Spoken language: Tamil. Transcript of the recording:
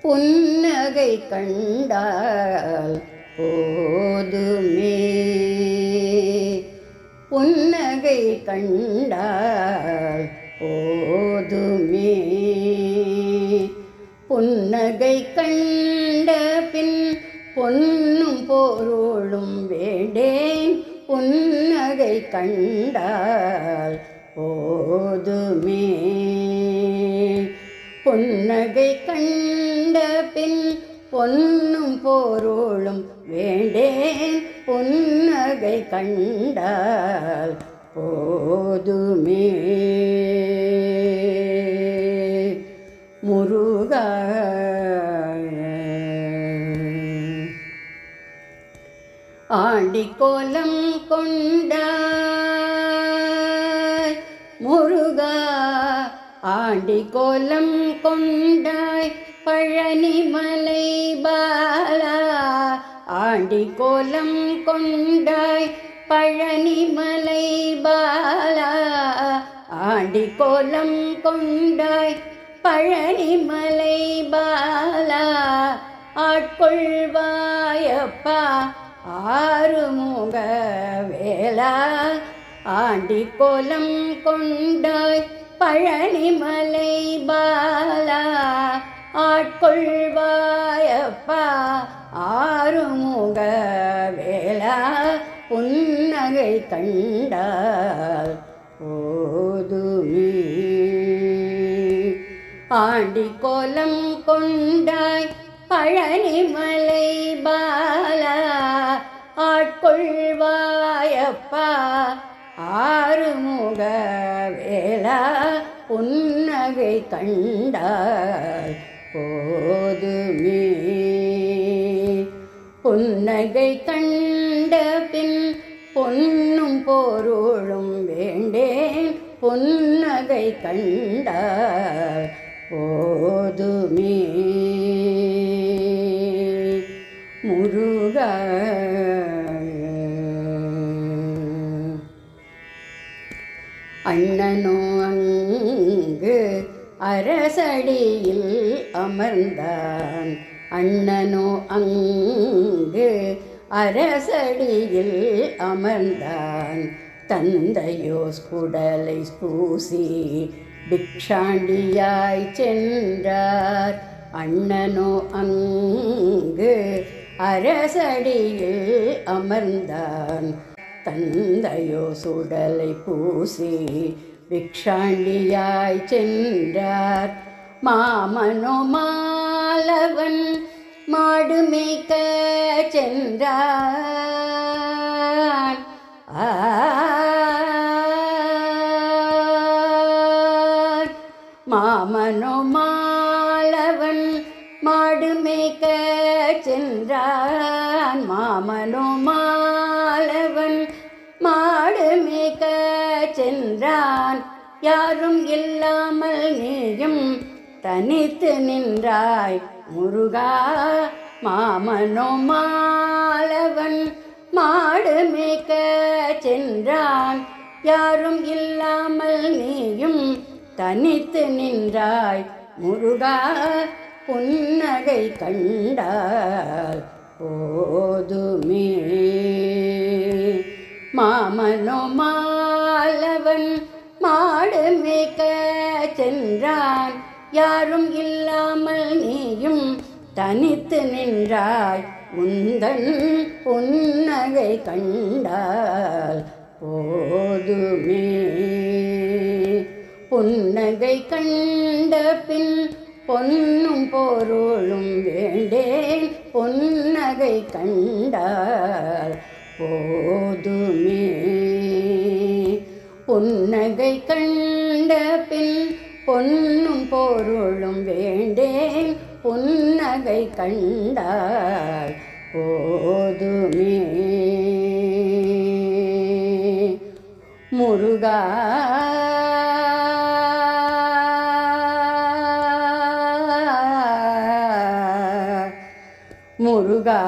புன்னகை கண்டால் போதுமே. புன்னகை கண்டால் போதுமே. புன்னகை கண்ட பின் பொன்னும் பொருளும் வேண்டேன். புன்னகை கண்டால் போதுமே. புன்னகை கண்ட பின் பொன்னும் பொருளும் வேண்டேன். புன்னகை கண்டால் போதுமே. முருகா ஆண்டிக்கோலம் கொண்டாய் முருகா, ஆண்டிக்கோலம் கொண்டாய் பழனிமலை பாலா. ஆண்டிக்கோலம் கொண்டாய் பழனிமலை பாலா. ஆண்டிக்கோலம் கொண்டாய் பழனிமலை பாலா. ஆட்கொள்வாயப்பா ஆறுமுக வேலா. ஆண்டிக்கோலம் கொண்டாய் பழனிமலை பாலா. ஆட்கொள்வாயப்பா ஆறுமுக வேலா. புன்னகை கண்டால் போதுமே. ஆண்டிக்கோலம் கொண்டாய் பழனிமலை பாலா. ஆட்கொள்வாயப்பா ஆறுமுக வேலா. புன்னகை கண்டால் போதுமே. புன்னகை கண்ட பின் பொன்னும் பொருளும் வேண்டேன். புன்னகை கண்டால் போதுமே. முருகா அண்ணனோ அங்கு அரசடியில் அமர்ந்தான். அண்ணனோ அங்கு அரசடியில் அமர்ந்தான். தந்தையோ குடலை பூசி பிக்ஷாண்டியாய் சென்றார். அண்ணனோ அங்கு அரசடியில் அமர்ந்தான். தந்தையோ சுடலை பூசி பிக்ஷாண்டியாய் சென்றார். மாமனோ மாலவன் மாடு மேய்க்க சென்றான். மாமனோ மாலவன் மாடு மேய்க்க சென்றான். மாமனோ மாலவன் மாடு மேய்க்க சென்றான். யாரும் இல்லாமல் நீயும் தனித்து நின்றாய் முருகா. மாமனோ மாலவன் மாடு மேய்க்க சென்றான். யாரும் இல்லாமல் நீயும் தனித்து நின்றாய் முருகா. புன்னகை கண்டால் போதுமே. மாமனோ மாலவன் மாடு மேய்க்க சென்றான். யாரும் இல்லாமல் நீயும் தனித்து நின்றாய். உந்தன் புன்னகை கண்டால் போதுமே. புன்னகை கண்ட பின் பொன்னும் பொருளும் வேண்டேன். புன்னகை கண்டால் போதுமே. புன்னகை கண்ட பின் பொன்னும் பொருளும் வேண்டேன். புன்னகை கண்டால் போதுமே. முருகா முருகா